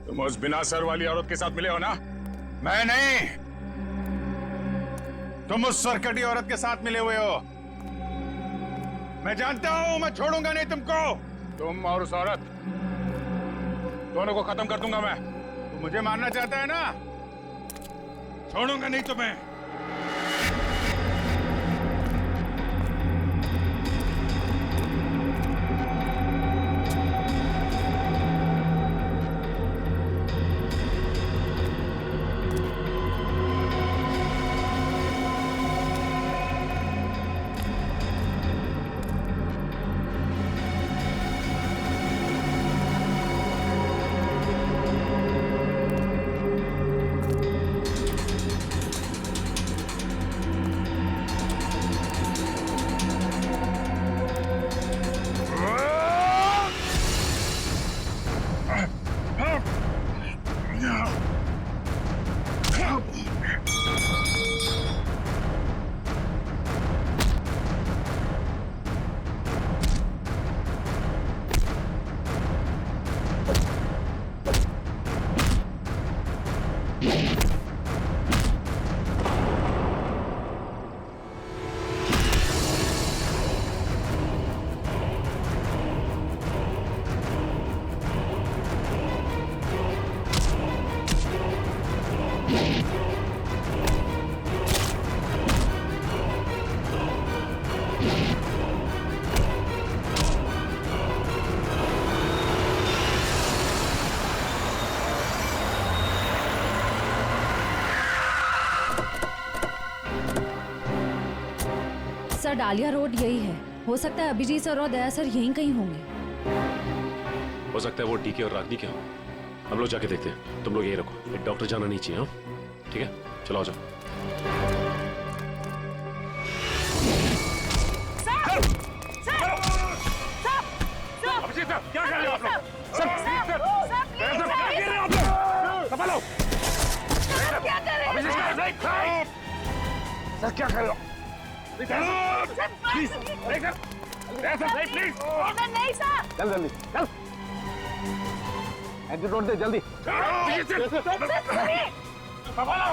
तुम उस बिना सर वाली औरत के साथ मिले हो ना? मैं नहीं, तुम उस सरकटी औरत के साथ मिले हुए हो। मैं जानता हूं, मैं छोड़ूंगा नहीं तुमको। तुम और उस औरत दोनों को खत्म कर दूंगा मैं। तुम मुझे मारना चाहता है ना? छोड़ूंगा नहीं तुम्हें। सर, डालिया रोड यही है। हो सकता है अभिजीत सर और दया सर यहीं कहीं होंगे। हो सकता है वो टीके और रागनी क्या हो। हम लोग जाके देखते हैं, तुम लोग यहीं रखो। एक डॉक्टर जाना नहीं चाहिए। हाँ ठीक है, चलो आ जाओ। अभिजीत सर, क्या कर रहे हो आप लोग? सर, क्या कर रहे हो आप लोग? संभालो। क्या कर रहे हो? अभिजीत सर, सर क्या कर रहे हो? प्लीज, नहीं सर। चल जल्दी, चल। एग्जिट रोड दे जल्दी। संभालो।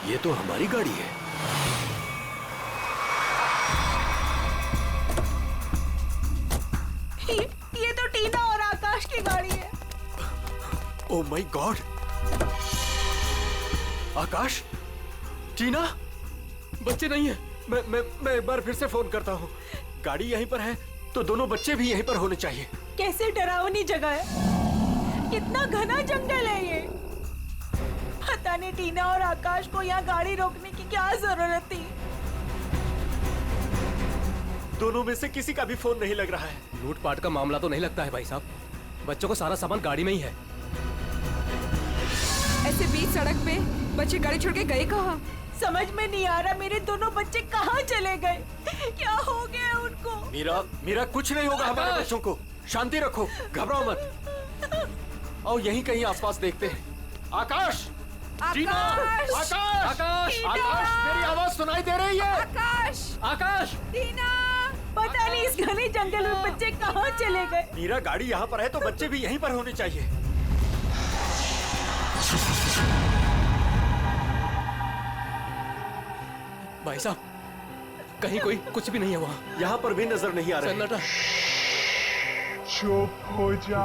ये तो हमारी गाड़ी है। ये तो टीना और आकाश की गाड़ी है। Oh my God! आकाश, टीना, बच्चे नहीं है। मैं एक बार फिर से फोन करता हूँ। गाड़ी यहीं पर है तो दोनों बच्चे भी यहीं पर होने चाहिए। कैसे डरावनी जगह है, कितना घना जंगल है ये। पता नहीं टीना और आकाश को यहाँ गाड़ी रोकने की क्या जरूरत थी। दोनों में से किसी का भी फोन नहीं लग रहा है। लूटपाट का मामला तो नहीं लगता है भाई साहब। बच्चों को सारा सामान गाड़ी में ही है। ऐसे बीच सड़क पे बच्चे गाड़ी छोड़ के गए कहाँ? समझ में नहीं आ रहा मेरे दोनों बच्चे कहाँ चले गए। क्या हो गया उनको? मीरा कुछ नहीं होगा हमारे बच्चों को। शांति रखो, घबराओ मत। आओ यहीं कहीं आसपास देखते हैं। आकाश, टीना, आकाश, आकाश, आकाश, मेरी आवाज सुनाई दे रही है? आकाश, आकाश, टीना, पता नहीं इस घने जंगल में बच्चे कहाँ चले गए। मीरा गाड़ी यहाँ पर है तो बच्चे भी यहीं पर होने चाहिए। भाई साहब, कहीं कोई कुछ भी नहीं है वहाँ। यहाँ पर भी नजर नहीं आ रहा है। सन्नाटा। चुप हो जा।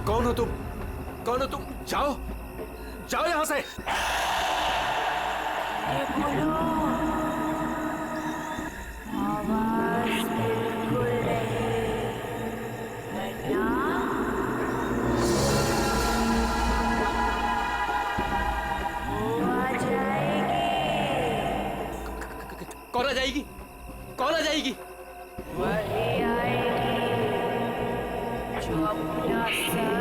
कौन हो तुम? कौन हो तुम? जाओ जाओ यहां से। कौन आ जाएगी? कौन आ जाएगी? वही आएगी जो अपना सर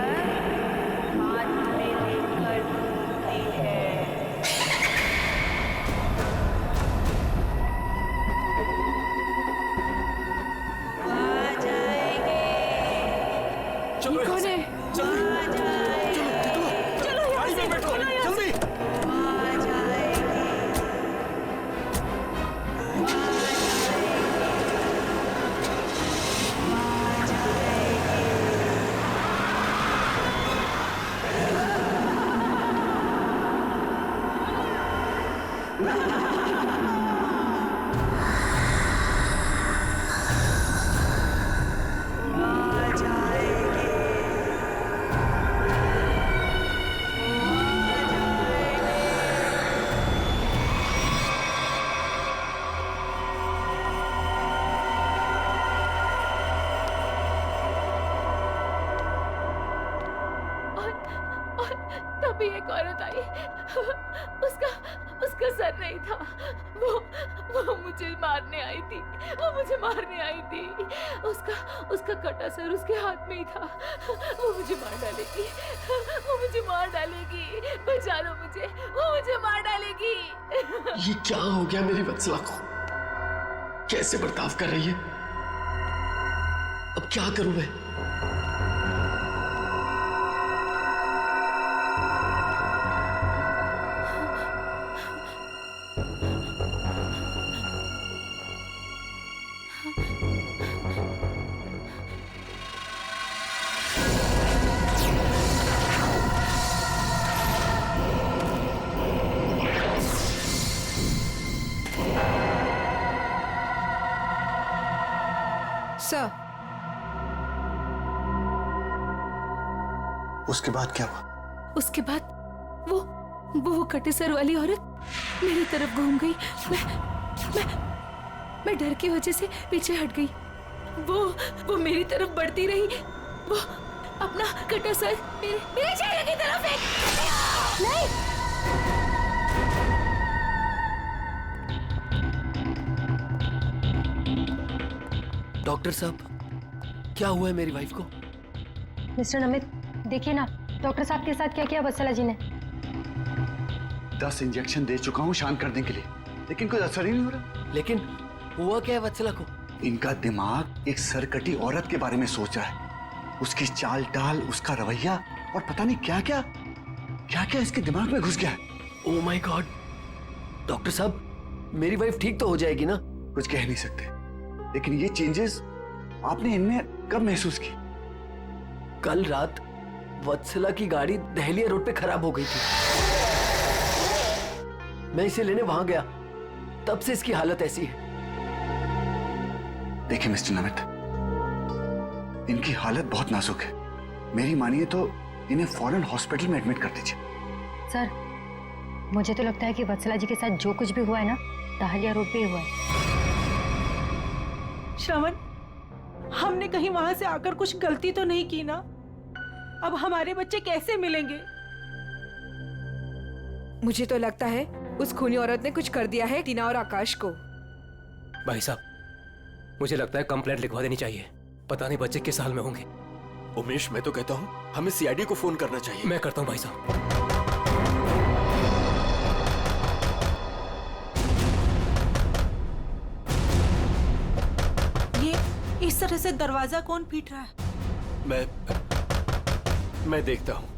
हाथ में लेकर घूमती है। आ जाएगी। चलो कौन है? जल्दी चलो गाड़ी में बैठो जल्दी। और तभी एक औरत आई। उसका सर नहीं था। वो मुझे मारने आई थी। उसका कटा सर उसके हाथ में ही था। वो मुझे मार डालेगी। बचा लो मुझे। वो मुझे मार डालेगी। ये क्या हो गया मेरी वत्सला को? कैसे बर्ताव कर रही है? अब क्या करूं मैं? सर, उसके बाद क्या हुआ? उसके बाद वो कटे सर वाली औरत मेरी तरफ घूम गई। मैं डर की वजह से पीछे हट गई। वो मेरी तरफ बढ़ती रही। वो अपना कटा सर मेरे चेहरे की तरफ फेंक। नहीं। डॉक्टर साहब, क्या हुआ है मेरी वाइफ को? मिस्टर नमित, देखिए ना डॉक्टर साहब के साथ क्या किया वत्सला जी ने। 10 इंजेक्शन दे चुका हूँ शांत करने के लिए, लेकिन कोई असर ही नहीं हो रहा। लेकिन हुआ क्या है वत्सला को? इनका दिमाग एक सरकटी औरत के बारे में सोच रहा है। उसकी चाल टाल, उसका रवैया और पता नहीं क्या क्या इसके दिमाग में घुस गया है। Oh my God! डॉक्टर साहब, मेरी वाइफ ठीक तो हो जाएगी ना? कुछ कह नहीं सकते, लेकिन ये चेंजेस आपने इनमें कब महसूस की? कल रात वत्सला की गाड़ी दहलिया रोड पे खराब हो गई थी। मैं इसे लेने वहां गया, तब से इसकी हालत ऐसी है। देखिए मिस्टर नमित, इनकी हालत बहुत नाजुक है। मेरी मानिए तो इन्हें फौरन हॉस्पिटल में एडमिट कर दीजिए। सर, मुझे तो लगता है कि वत्सला जी के साथ जो कुछ भी हुआ है ना, दहलिया रोड पे ही हुआ है। श्रवण, हमने कहीं वहां से आकर कुछ गलती तो नहीं की ना? अब हमारे बच्चे कैसे मिलेंगे? मुझे तो लगता है उस खूनी औरत ने कुछ कर दिया है टीना और आकाश को। भाई साहब, मुझे लगता है कंप्लेंट लिखवा देनी चाहिए। पता नहीं बच्चे किस हाल में होंगे। उमेश, मैं तो कहता हूँ हमें सीआईडी को फोन करना चाहिए। मैं करता हूँ भाई साहब। ये इस तरह से दरवाजा कौन पीट रहा है? मैं देखता हूँ।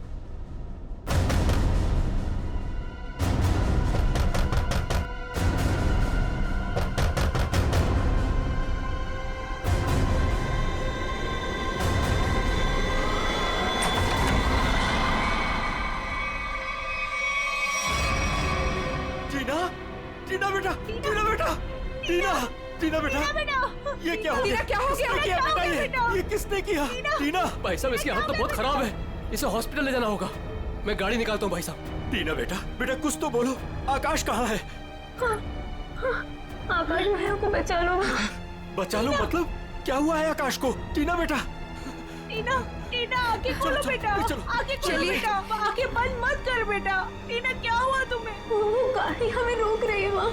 टीना बेटा, टीना! टीना बेटा, ये क्या हो गया? क्या हो गया? किसने किया बेटा? ये किसने किया? टीना भाई साहब इसकी हालत तो बहुत खराब है, इसे हॉस्पिटल ले जाना होगा। मैं गाड़ी निकालता हूँ भाई साहब। टीना बेटा, बेटा कुछ तो बोलो, आकाश कहाँ है? आकाश भाइयों को बचा लो। बचा लो मतलब? क्या हुआ है आकाश को? टीना बेटा, टीना, टीना आंखें खोलो बेटा, आंखें खोलो बेटा, आंखें बंद मत कर बेटा। टीना क्या हुआ तुम्हें? वो गाड़ी हमें रोक रही है माँ।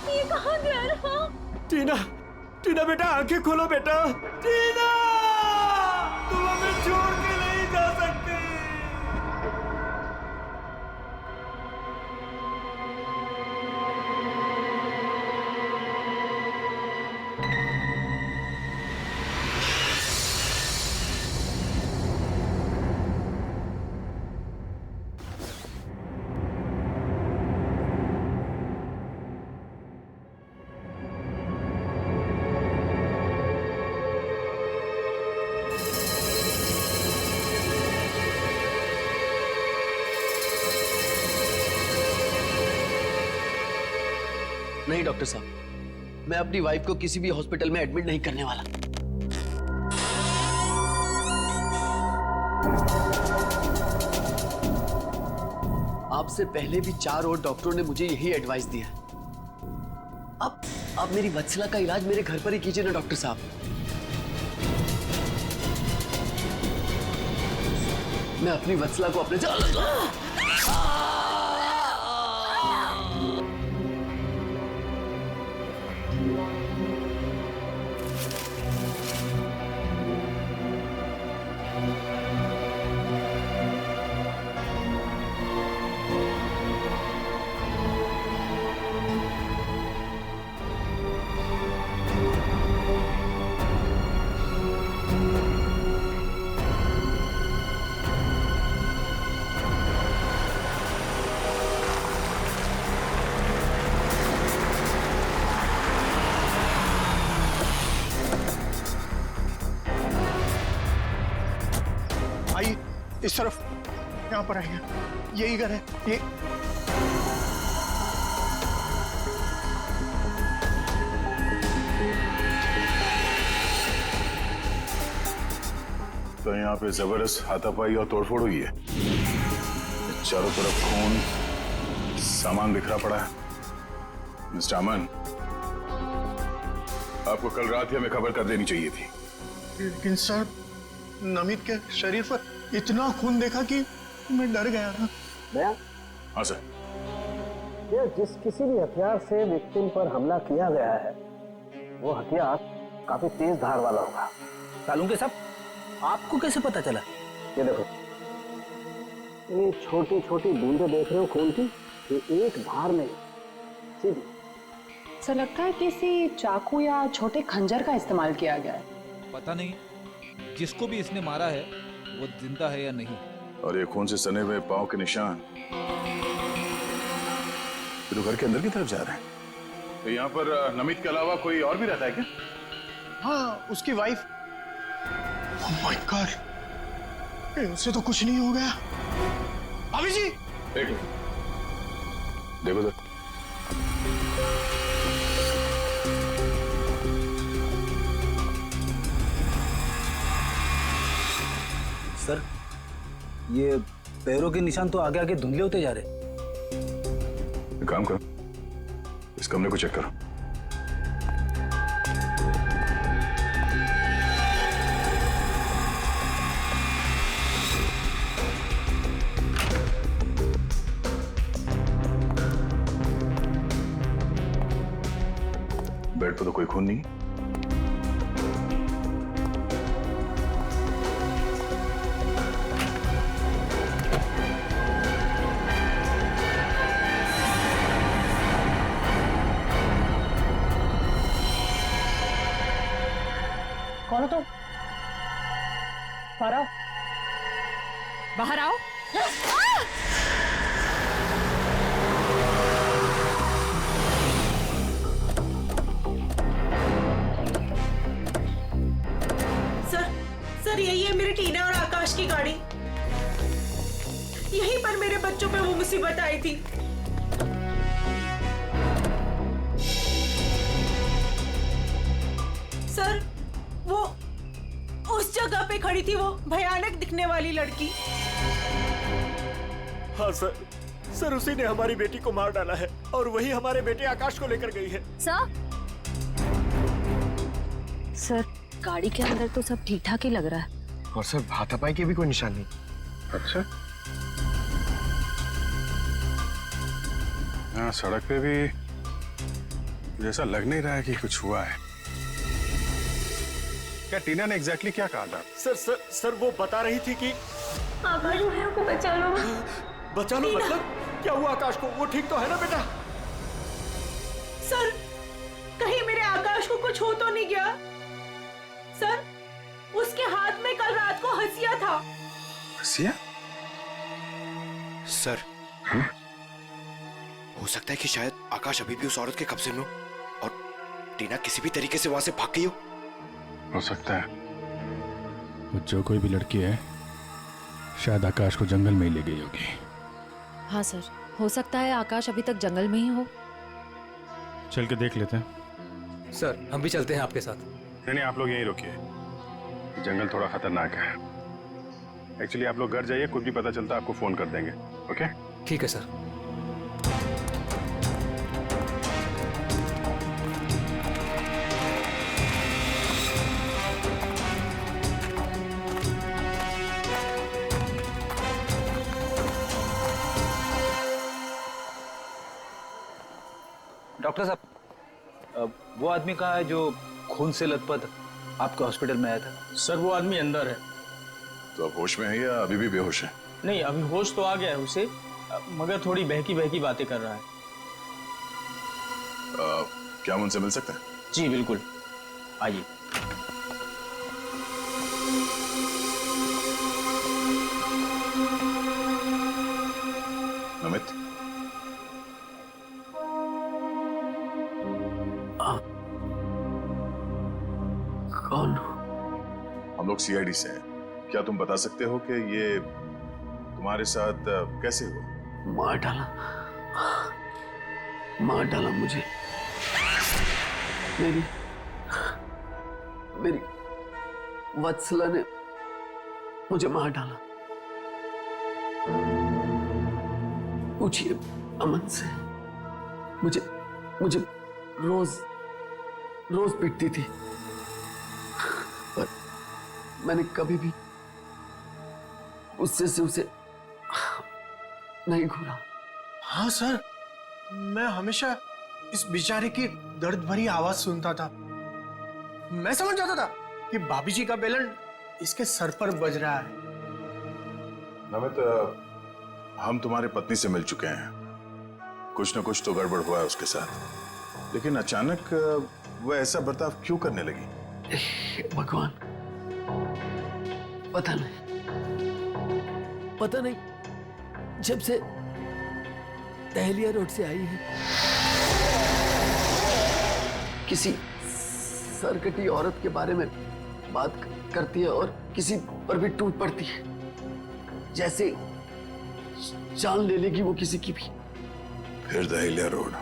ये कहाँ गया रहा? टीना, टीना बेटा आंखें खोलो बेटा। टीना, तुम हमें छोड़ के नहीं जा सकती। नहीं डॉक्टर साहब, मैं अपनी वाइफ को किसी भी हॉस्पिटल में एडमिट नहीं करने वाला। आपसे पहले भी 4 और डॉक्टरों ने मुझे यही एडवाइस दिया। अब मेरी वत्सला का इलाज मेरे घर पर ही कीजिए ना डॉक्टर साहब। मैं अपनी वत्सला को अपने आइए इस तरफ, यहाँ पर आइए, यही घर है ये। तो यहाँ पे जबरदस्त हाथापाई और तोड़फोड़ हुई है। चारों तरफ खून, सामान बिखरा पड़ा है। मिस्टर अमन, आपको कल रात ही हमें खबर कर देनी चाहिए थी। लेकिन सर, नमित के शरीर पर इतना खून देखा कि मैं डर गया था। हाँ सर। ये जिस किसी भी हथियार से विक्टिम पर हमला किया गया है, वो हथियार काफी तेज धार वाला होगा। सालुंके साहब, आपको कैसे पता चला? ये देखो, ये छोटी छोटी बूंदें देख रहे हो खून की, ये एक धार में सीधी। ऐसा लगता है किसी चाकू या छोटे खंजर का इस्तेमाल किया गया है। पता नहीं जिसको भी इसने मारा है वो जिंदा है या नहीं। और ये खून से सने हुए पांव के निशान तो घर के अंदर की तरफ जा रहे हैं। तो यहाँ पर नमित के अलावा कोई और भी रहता है क्या? हाँ, उसकी वाइफ। ओह माय गॉड, उससे तो कुछ नहीं हो गया। भाभी जी, देखो सर। सर, ये पैरों के निशान तो आगे आगे धुंधले होते जा रहे। एक काम करो, इस कमरे को चेक करो। बेड पर तो कोई खून नहीं। कौन हो तुम? बाहर आओ। बाहर आओ। सर यही है मेरी टीना और आकाश की गाड़ी। यहीं पर मेरे बच्चों पे वो मुसीबत आई थी। सर वो उस जगह पे खड़ी थी वो भयानक दिखने वाली लड़की। हाँ सर, सर उसी ने हमारी बेटी को मार डाला है और वही हमारे बेटे आकाश को लेकर गई है। सर गाड़ी के अंदर तो सब ठीक ठाक ही लग रहा है। और सर हाथापाई की भी कोई निशान नहीं। अच्छा, हाँ सड़क पे भी जैसा लग नहीं रहा है कि कुछ हुआ है। क्या टीना ने एग्जैक्टली क्या कहा था? सर वो बता रही थी कि आकाश को बचा लो। बचा लो मतलब क्या हुआ आकाश को? वो ठीक तो है ना बेटा? सर कहीं मेरे आकाश को कुछ हो तो नहीं गया? सर उसके हाथ में कल रात को हंसिया था। हंसिया? सर हो सकता है कि शायद आकाश अभी भी उस औरत के कब्जे में हो और टीना किसी भी तरीके से वहां से भाग गई हो सकता है। वो जो कोई भी लड़की है शायद आकाश को जंगल में ही ले गई होगी। हाँ सर, हो सकता है आकाश अभी तक जंगल में ही हो। चल के देख लेते हैं। सर हम भी चलते हैं आपके साथ। नहीं, आप लोग यहीं रुकिए, जंगल थोड़ा खतरनाक है। एक्चुअली आप लोग घर जाइए, कुछ भी पता चलता आपको फोन कर देंगे। ओके? ठीक है सर। डॉक्टर साहब, वो आदमी कहाँ है जो खून से लथपथ आपके हॉस्पिटल में आया था? सर वो आदमी अंदर है। तो अब होश में है या अभी भी बेहोश है? नहीं, अभी होश तो आ गया है उसे, मगर थोड़ी बहकी बहकी बातें कर रहा है। क्या हम उनसे मिल सकते हैं? जी बिल्कुल, आइए। नमित, कौन? हम लोग सीआईडी से हैं। क्या तुम बता सकते हो कि ये तुम्हारे साथ कैसे हुआ? मार डाला मुझे। मेरी वत्सला ने मुझे मार डाला। पूछिए अमन से। मुझे रोज पिटती थी, पर मैंने कभी भी उससे से उसे नहीं घूरा। हाँ सर, मैं हमेशा इस बेचारे की दर्द भरी आवाज सुनता था। मैं समझ जाता था कि भाभी जी का बेलन इसके सर पर बज रहा है। नमित, हम तुम्हारे पत्नी से मिल चुके हैं। कुछ न कुछ तो गड़बड़ हुआ है उसके साथ, लेकिन अचानक वह ऐसा बर्ताव क्यों करने लगी? भगवान, पता नहीं जब से दहलिया रोड से आई है किसी सरकटी औरत के बारे में बात करती है और किसी पर भी टूट पड़ती है, जैसे जान ले लेगी वो किसी की भी। फिर दहलिया रोड,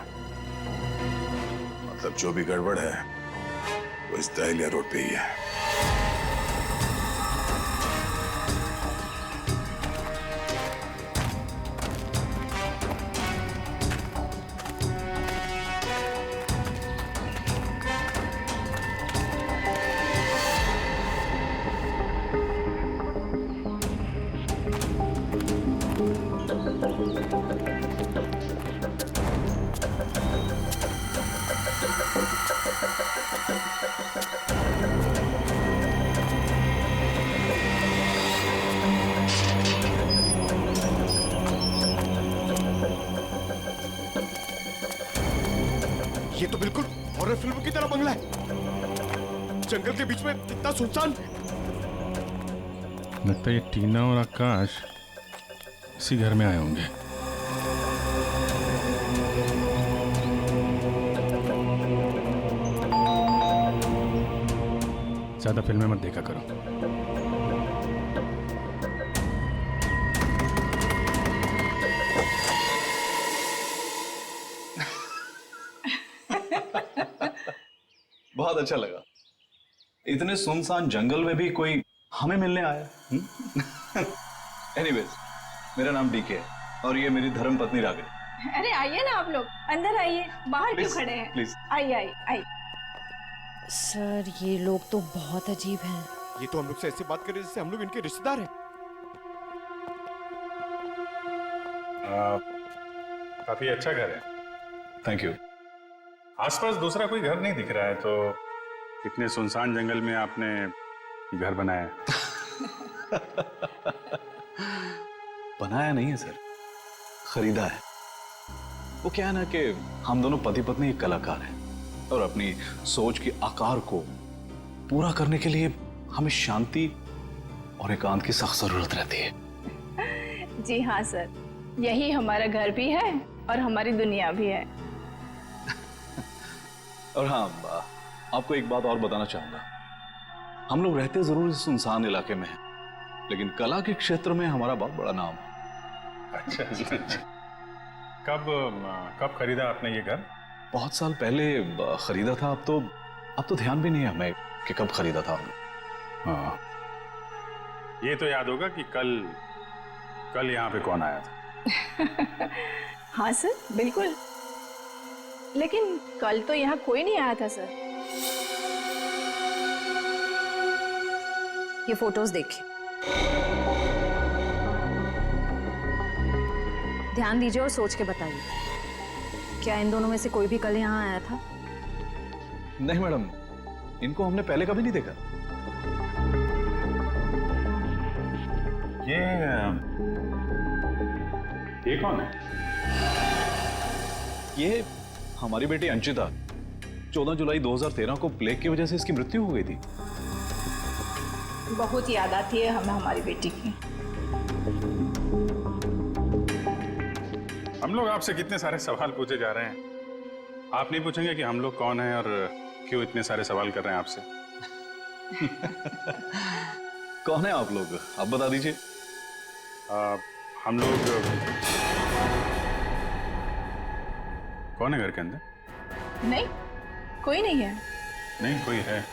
मतलब जो भी गड़बड़ है वो इस दहलिया रोड पे ही है। ये तो बिल्कुल हॉरर फिल्म की तरह बंगला है, जंगल के बीच में इतना सुनसान। लगता है ये टीना और आकाश इसी घर में आए होंगे। ज्यादा फिल्में मत देखा करो। बहुत अच्छा लगा। इतने सुनसान जंगल में भी कोई हमें मिलने आया। एनीवेज, मेरा नाम डीके है और ये मेरी धर्म पत्नी रागिनी। अरे आइए ना आप लोग, अंदर आइए, बाहर क्यों खड़े हैं? प्लीज आइए आइए आइए। सर ये लोग तो बहुत अजीब हैं। ये तो हम लोग से ऐसे बात कर रहे जैसे हम लोग इनके रिश्तेदार हैं। काफी अच्छा घर है। Thank you. आसपास दूसरा कोई घर नहीं दिख रहा है, तो इतने सुनसान जंगल में आपने घर बनाया है। बनाया नहीं है सर, खरीदा है। वो क्या है ना कि हम दोनों पति पत्नी एक कलाकार हैं और अपनी सोच के आकार को पूरा करने के लिए हमें शांति और एकांत की सख्त जरूरत रहती है। जी हाँ सर, यही हमारा घर भी है और हमारी दुनिया भी है। और हाँ, आपको एक बात और बताना चाहूंगा। हम लोग रहते जरूर इस सुनसान इलाके में हैं, लेकिन कला के क्षेत्र में हमारा बहुत बड़ा नाम है। अच्छा। कब खरीदा आपने ये घर? बहुत साल पहले खरीदा था। अब तो ध्यान भी नहीं है हमें कि कब खरीदा था हमने। हाँ, ये तो याद होगा कि कल यहाँ पे कौन आया था। हाँ सर, बिल्कुल। लेकिन कल तो यहाँ कोई नहीं आया था सर। ये फोटोज देखिए, ध्यान दीजिए और सोच के बताइए, क्या इन दोनों में से कोई भी कल यहाँ आया था? नहीं मैडम, इनको हमने पहले कभी नहीं देखा। ये कौन है? ये हमारी बेटी अंशिता। 14 जुलाई 2013 को प्लेग की वजह से इसकी मृत्यु हो गई थी। बहुत याद आती है हमें हमारी बेटी की। हम लोग आपसे कितने सारे सवाल पूछे जा रहे हैं, आप नहीं पूछेंगे कि हम लोग कौन हैं और क्यों इतने सारे सवाल कर रहे हैं आपसे? कौन है आप लोग, आप बता दीजिए। हम लोग कौन है घर के अंदर? नहीं, कोई नहीं है। नहीं कोई है।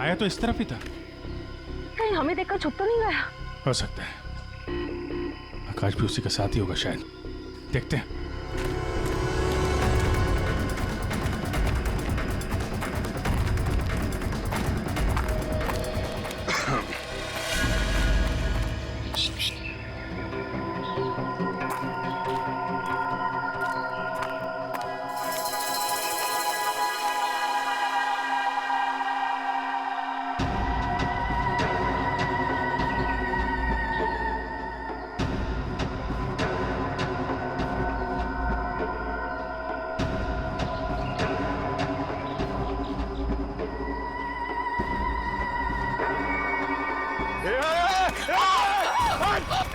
आया तो इस तरफ ही था। कहीं हमें देखकर छुप तो नहीं गया? हो सकता है आकाश भी उसी का साथी होगा शायद। देखते हैं।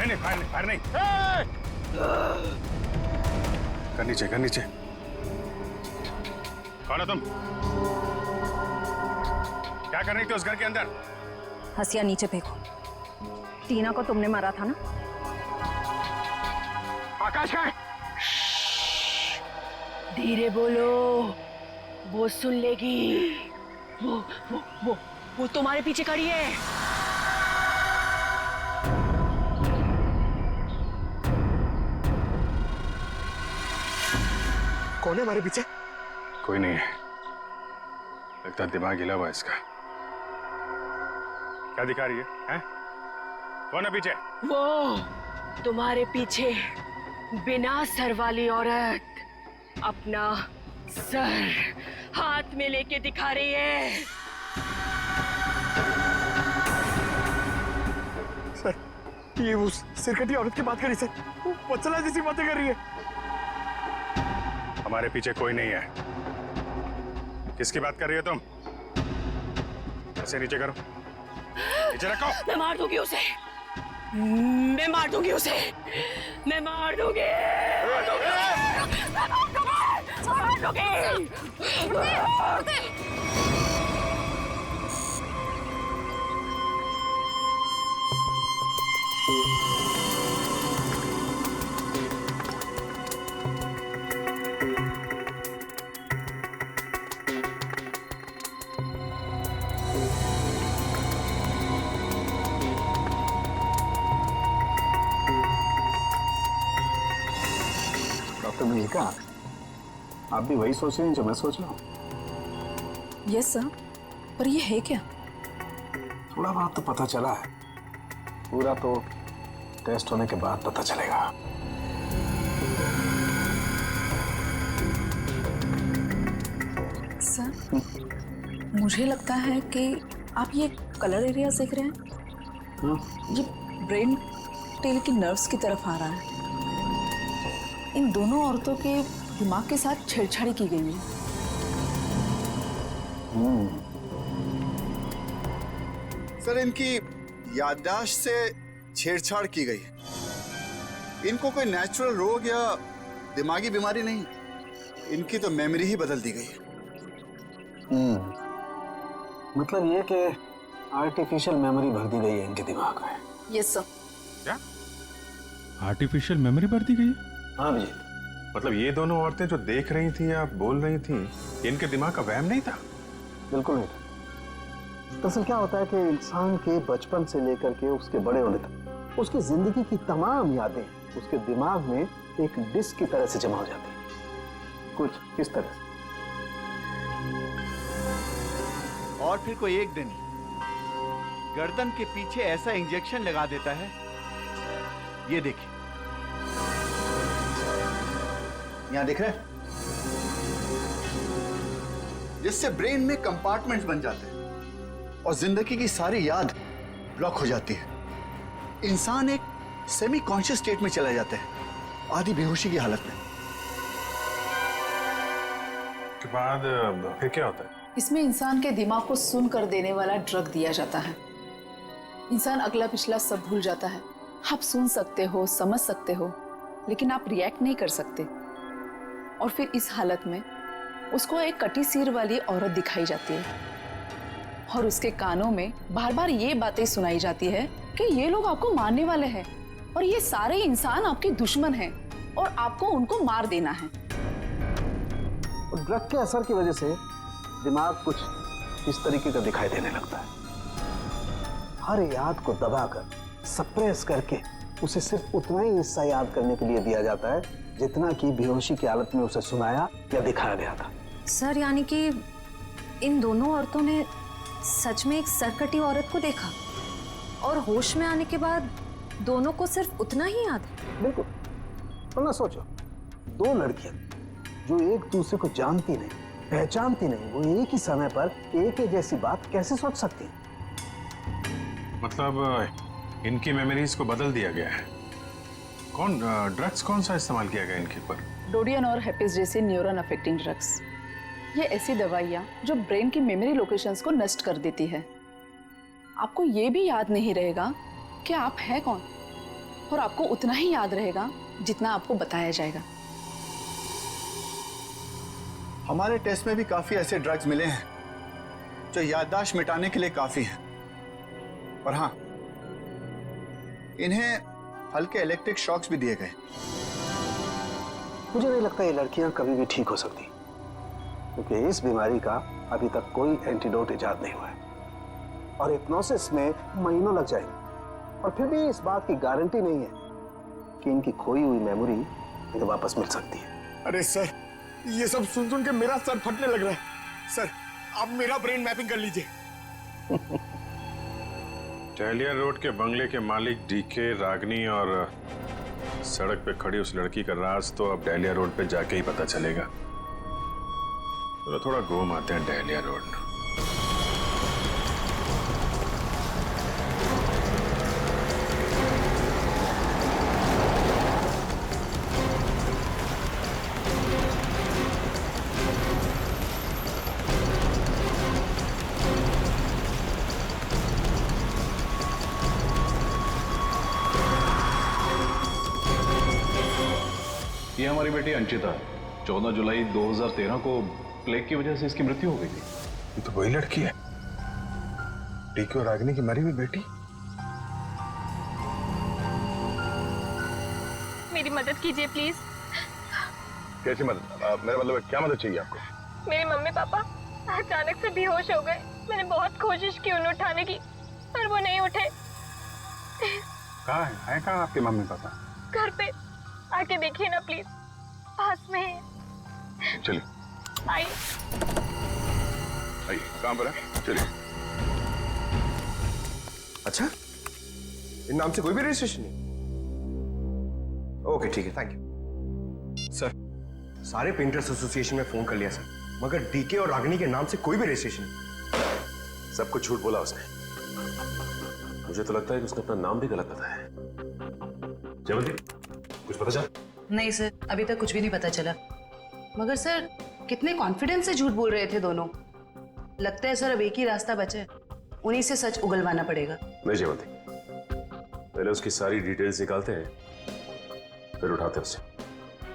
नहीं फायर नहीं। कर नीचे। कौन हो तुम? क्या कर रही थी उस घर के अंदर? हसिया नीचे फेंको। टीना को तुमने मारा था ना? आकाश का है। धीरे बोलो, वो सुन लेगी। वो तुम्हारे पीछे खड़ी है। कौन है हमारे पीछे? कोई नहीं है, लगता दिमाग हिला हुआ इसका। क्या दिखा रही है? कौन है पीछे? वो तुम्हारे पीछे बिना सर वाली औरत अपना सर हाथ में लेके दिखा रही है। सर, ये उस सिरकटी औरत की बात कर रही सर, वो वत्सला जैसी बातें कर रही है। हमारे पीछे कोई नहीं है। किसकी बात कर रही हो तुम? ऐसे नीचे करो, नीचे रखो। मैं मार दूंगी उसे, मैं मार दूंगी उसे, मैं मार दूंगी, मार दूंगी। डॉक्टर मल्लिका, आप भी वही सोच रहे हैं जो मैं सोच रहा हूँ? यस सर, पर ये है क्या? थोड़ा बहुत तो पता चला है, पूरा तो टेस्ट होने के बाद पता चलेगा। सर, मुझे लगता है कि आप ये कलर एरिया देख रहे हैं, ये ब्रेन टेल की नर्व्स की तरफ आ रहा है। इन दोनों औरतों के दिमाग के साथ छेड़छाड़ी की गई है। सर, इनकी याददाश्त से छेड़छाड़ की गई है। इनको कोई नेचुरल रोग या दिमागी बीमारी नहीं, इनकी तो मेमोरी ही बदल दी गई है। मतलब ये कि आर्टिफिशियल मेमोरी भर दी गई है इनके दिमाग में। Yes sir. क्या आर्टिफिशियल मेमोरी भर दी गई है? हाँ जी। मतलब ये दोनों औरतें जो देख रही थी या बोल रही थी, इनके दिमाग का वहम नहीं था? बिल्कुल नहीं था। दरअसल क्या होता है कि इंसान के बचपन से लेकर के उसके बड़े होने तक उसकी जिंदगी की तमाम यादें उसके दिमाग में एक डिस्क की तरह से जमा हो जाती है, कुछ इस तरह से। और फिर कोई एक दिन गर्दन के पीछे ऐसा इंजेक्शन लगा देता है, ये देखिए, यहां दिख रहा है, जिससे ब्रेन में कंपार्टमेंट्स बन जाते हैं और जिंदगी की सारी याद ब्लॉक हो जाती है। इंसान एक सेमी कॉन्शियस स्टेट में चला जाता है, आधी बेहोशी की हालत में। के बाद फिर क्या होता है? इसमें इंसान के दिमाग को सुन कर देने वाला ड्रग दिया जाता है। इंसान अगला पिछला सब भूल जाता है। आप सुन सकते हो, समझ सकते हो, लेकिन आप रिएक्ट नहीं कर सकते। और फिर इस हालत में उसको एक कटी सिर वाली औरत दिखाई जाती है और उसके कानों में बार बार ये बातें सुनाई जाती है कि ये लोग आपको मारने वाले हैं और ये सारे इंसान आपके दुश्मन हैं और आपको उनको मार देना है। ड्रग के असर की वजह से दिमाग कुछ इस तरीके का दिखाई देने लगता है। हर याद को दबाकर, सप्रेस करके उसे सिर्फ उतना ही हिस्सा याद करने के लिए दिया जाता है जितना कि बेहोशी की हालत में उसे सुनाया या दिखाया गया था। सर, यानी कि इन दोनों औरतों ने सच में एक सरकटी औरत को देखा और होश में आने के बाद दोनों को सिर्फ उतना ही याद है। बिल्कुल। वरना सोचो, दो लड़कियां जो एक दूसरे को जानती नहीं, पहचानती नहीं, वो एक ही समय पर एक ही जैसी बात कैसे सोच सकती हैं? मतलब इनकी मेमोरीज को बदल दिया गया है। ड्रग्स कौन सा इस्तेमाल किया गया इनके ऊपर? डोडियन और हेपिस जैसे न्यूरॉन अफेक्टिंग ड्रग्स। ये ऐसी दवाइयाँ जो ब्रेन की मेमोरी लोकेशंस को नष्ट कर देती है। आपको ये भी याद नहीं रहेगा कि आप हैं कौन, और आपको उतना ही याद रहेगा जितना आपको बताया जाएगा। हमारे टेस्ट में भी काफी ऐसे ड्रग्स मिले हैं जो याददाश्त मिटाने के लिए काफी हैं। और हाँ, इन्हें हल्के इलेक्ट्रिक शॉक्स भी दिए गए। मुझे नहीं लगता ये लड़कियां कभी भी ठीक हो सकती, क्योंकि इस बीमारी का अभी तक कोई एंटीडोट इजाद नहीं हुआ है और हिप्नोसिस में महीनों लग जाएंगे। और फिर भी इस बात की गारंटी नहीं है कि इनकी खोई हुई मेमोरी इन्हें वापस मिल सकती है। अरे सर, ये सब सुन सुन के मेरा सर फटने लग रहा है। सर, आप मेरा ब्रेन मैपिंग कर लीजिए। डहलिया रोड के बंगले के मालिक डीके, रागनी और सड़क पे खड़ी उस लड़की का राज तो अब डहलिया रोड पे जाके ही पता चलेगा। तो थोड़ा घूम आते हैं डहलिया रोड। ये हमारी बेटी अंचिता 14 जुलाई 2013 को प्लेग की वजह से इसकी मृत्यु हो गई थी। ये तो वही लड़की है, डीके और रागिनी की मरी हुई बेटी। मेरी मदद कीजिए प्लीज। कैसी मदद? मेरा मतलब क्या मदद चाहिए आपको? मेरे मम्मी पापा अचानक से बेहोश हो गए। मैंने बहुत कोशिश की उन्हें उठाने की, पर वो नहीं उठे। कहाँ है कहाँ आपके मम्मी पापा? घर पे आके देखिए ना प्लीज, पास में है। चलिए आइए आइए, कहाँ पर है? चलिए। अच्छा, इन नाम से कोई भी रजिस्ट्रेशन नहीं? ओके ठीक है, थैंक यू सर। सारे पेंटर्स एसोसिएशन में फोन कर लिया सर, मगर डीके और रागिनी के नाम से कोई भी रजिस्ट्रेशन नहीं। सब कुछ झूठ बोला उसने। मुझे तो लगता है कि उसने अपना नाम भी गलत बताया है। जयवंती, कुछ पता चला? नहीं सर, अभी तक कुछ भी नहीं पता चला। मगर सर कितने कॉन्फिडेंस से झूठ बोल रहे थे दोनों। लगता है सर अब एक ही रास्ता बचा है, उन्हीं से सच उगलवाना पड़ेगा। नहीं जयवंती, पहले उसकी सारी डिटेल्स निकालते हैं, फिर उठाते हैं उसे।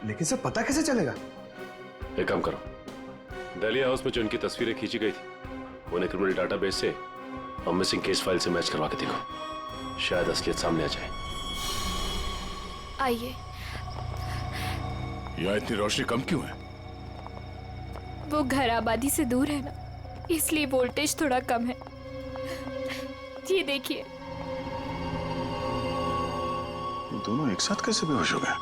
लेकिन सर पता कैसे चलेगा? एक काम करो, डालिया हाउस में जो उनकी तस्वीरें खींची गई थी उन्हें क्रिमिनल डाटाबेस से और मिसिंग केस फाइल से मैच करवा के देखो, शायद असलियत सामने आ जाए। आइए। यहाँ इतनी रोशनी कम क्यों है? वो घर आबादी से दूर है ना, इसलिए वोल्टेज थोड़ा कम है। ये देखिए। दोनों एक साथ कैसे बेहोश हो गए?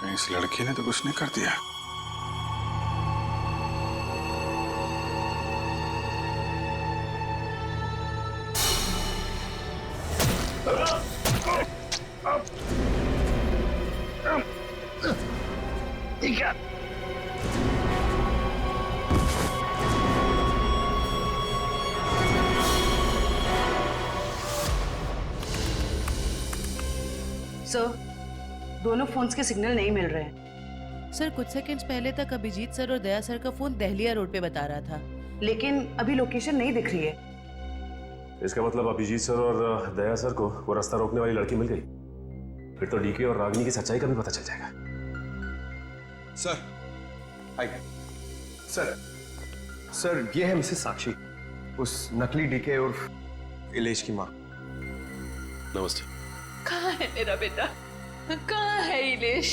कहीं इस लड़की ने तो कुछ नहीं कर दिया? ठीक है। सर, दोनों फोन्स के सिग्नल नहीं मिल रहे हैं। सर कुछ सेकंड्स पहले तक अभिजीत सर और दया सर का फोन दहलिया रोड पे बता रहा था, लेकिन अभी लोकेशन नहीं दिख रही है। इसका मतलब अभिजीत सर और दया सर को वो रास्ता रोकने वाली लड़की मिल गई। फिर तो डीके और रागिनी की सच्चाई का भी पता चल जाएगा। सर आइए। सर ये है मिसेस साक्षी, उस नकली डीके और इलेश की माँ। नमस्ते। कहाँ है मेरा बेटा? कहाँ है इलेश?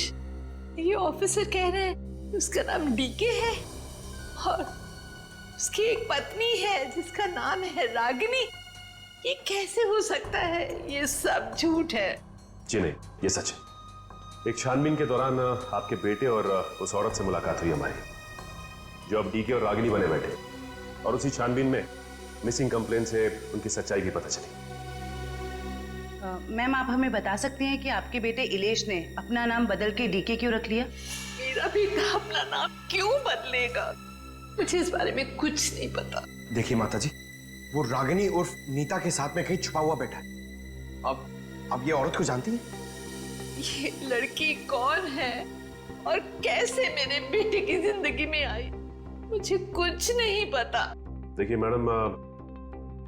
ये ऑफिसर कह रहे हैं उसका नाम डीके है और उसकी एक पत्नी है जिसका नाम है रागिनी। ये कैसे हो सकता है? ये सब झूठ है। जी नहीं, ये सच है। एक छानबीन के दौरान आपके बेटे और उस औरत से मुलाकात हुई हमारी, जो अब डीके और रागिनी बने बैठे, और उसी छानबीन में मिसिंग कंप्लेन से उनकी सच्चाई भी पता चली। मैम आप हमें बता सकते हैं कि आपके बेटे इलेश ने अपना नाम बदल के डीके क्यों रख लिया? मेरा बेटा अपना नाम क्यों बदलेगा? मुझे इस बारे में कुछ नहीं पता। देखिए माताजी, वो रागिनी और नीता के साथ में कहीं छुपा हुआ बैठा है। अब ये औरत को जानती है? ये लड़की कौन है और कैसे मेरे बेटे की जिंदगी में आई, मुझे कुछ नहीं पता। देखिए मैडम,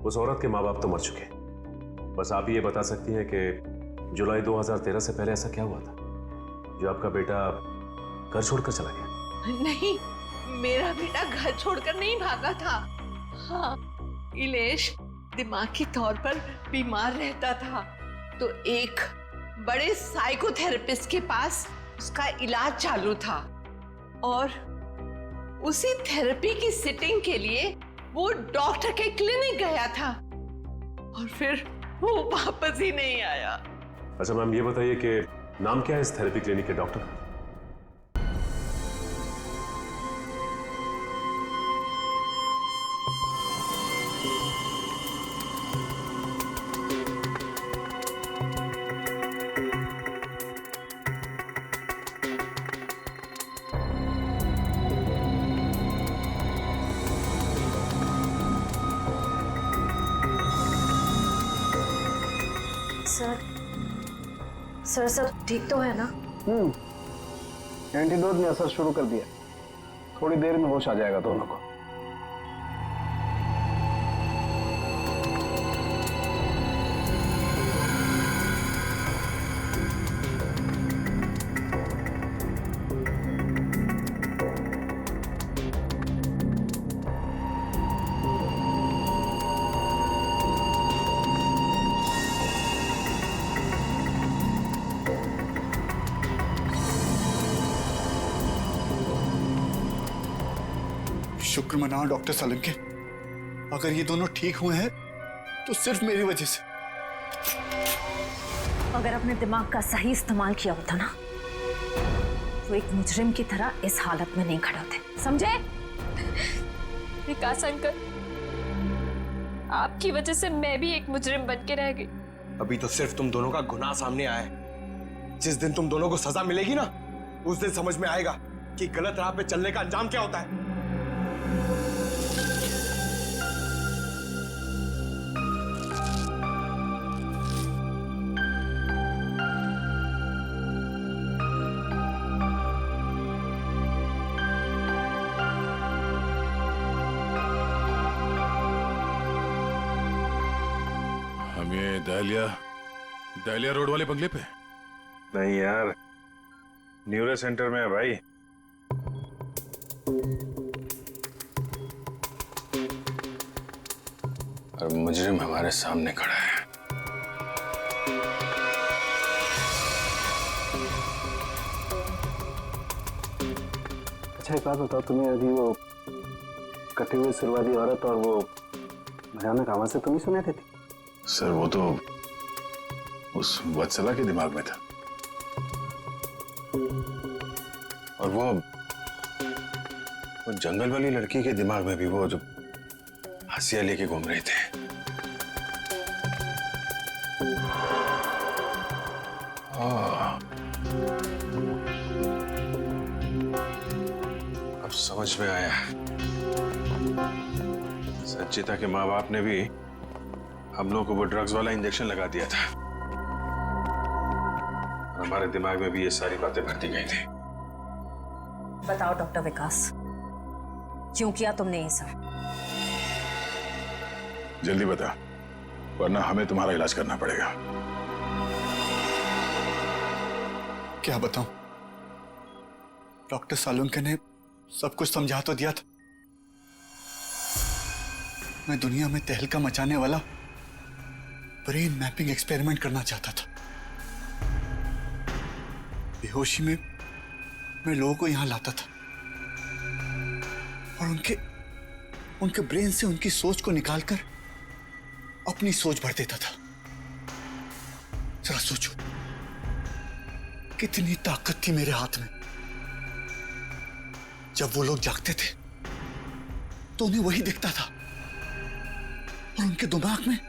उस औरत के माँ बाप तो मर चुके हैं। बस आप ये बता सकती हैं कि जुलाई 2013 से पहले ऐसा क्या हुआ था जो आपका बेटा घर छोड़कर चला गया? नहीं, मेरा बेटा घर छोड़कर नहीं भागा था। हाँ, इलेश दिमागी तौर पर बीमार रहता था, तो एक बड़े साइकोथेरेपिस्ट के पास उसका इलाज चालू था और उसी थेरेपी की सिटिंग के लिए वो डॉक्टर के क्लिनिक गया था और फिर वो वापस ही नहीं आया। अच्छा मैम, ये बताइए कि नाम क्या है इस थेरेपी क्लिनिक के डॉक्टर का? सर सब ठीक तो है ना? एंटीडोट ने असर शुरू कर दिया, थोड़ी देर में होश आ जाएगा दोनों को। शुक्र मनाओ डॉक्टर सालुंके। अगर ये दोनों ठीक हुए हैं तो सिर्फ मेरी वजह से। अगर अपने दिमाग का सही इस्तेमाल किया होता ना तो एक मुजरिम की तरह इस हालत में नहीं खड़े होते, समझे? विकास अंकल, आपकी वजह से मैं भी एक मुजरिम बन के रह गई। अभी तो सिर्फ तुम दोनों का गुनाह सामने आया है। जिस दिन तुम दोनों को सजा मिलेगी ना, उस दिन समझ में आएगा कि गलत राह पे चलने का अंजाम क्या होता है। हम ये दहलिया रोड वाले बंगले पे? नहीं यार, न्यूरो सेंटर में है भाई। और मुजरिम हमारे सामने खड़ा है। अच्छा एक बात बताओ, तुम्हें अभी वो कटे हुए सिर वाली औरत और वो भयानक आवाज से तुम ही सुने थे? सर वो तो उस वत्सला के दिमाग में था, और वो जंगल वाली लड़की के दिमाग में भी, वो जो हंसिया लेके घूम रहे थे। अब समझ में आया, संचिता के माँ बाप ने भी हम लोगों को वो ड्रग्स वाला इंजेक्शन लगा दिया था, और हमारे दिमाग में भी ये सारी बातें भरती गई थी। बताओ डॉक्टर विकास, क्यों किया तुमने ये सब? जल्दी बता, वरना हमें तुम्हारा इलाज करना पड़ेगा। क्या बताऊं? डॉक्टर सालुंके ने सब कुछ समझा तो दिया था। मैं दुनिया में तहलका मचाने वाला ब्रेन मैपिंग एक्सपेरिमेंट करना चाहता था। बेहोशी में मैं लोगों को यहां लाता था और उनके ब्रेन से उनकी सोच को निकालकर अपनी सोच भर देता था। जरा सोचो, कितनी ताकत थी मेरे हाथ में। जब वो लोग जागते थे तो उन्हें वही दिखता था, और उनके दिमाग में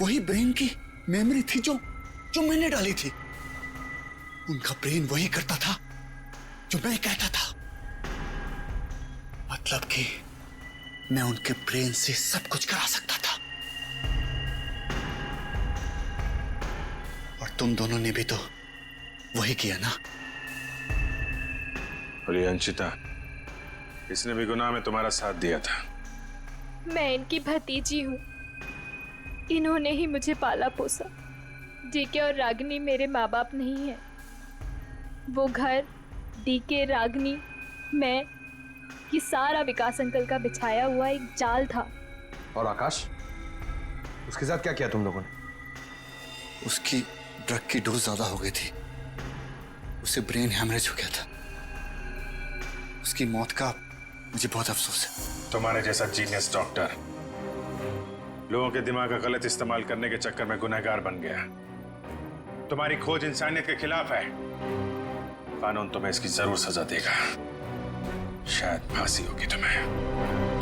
वही ब्रेन की मेमोरी थी जो मैंने डाली थी। उनका ब्रेन वही करता था जो मैं कहता था। मतलब कि मैं उनके ब्रेन से सब कुछ करा सकता था। और तुम दोनों ने भी तो वही किया ना? और ये अंशिता, इसने भी गुनाह में तुम्हारा साथ दिया था। मैं इनकी भतीजी हूँ, इन्होंने ही मुझे पाला पोसा। डीके और रागिनी मेरे माँ बाप नहीं है। वो घर, डीके, रागिनी, मैं, ये सारा विकास अंकल का बिछाया हुआ एक जाल था। और आकाश, उसके साथ क्या किया तुम लोगों ने? उसकी ड्रग की डोज ज्यादा हो गई थी, उसे ब्रेन हैमरेज हो गया था। उसकी मौत का मुझे बहुत अफसोस है। तुम्हारे जैसा जीनियस डॉक्टर लोगों के दिमाग का गलत इस्तेमाल करने के चक्कर में गुनहगार बन गया। तुम्हारी खोज इंसानियत के खिलाफ है। कानून तुम्हें इसकी जरूर सजा देगा। शायद फांसी होगी तुम्हें।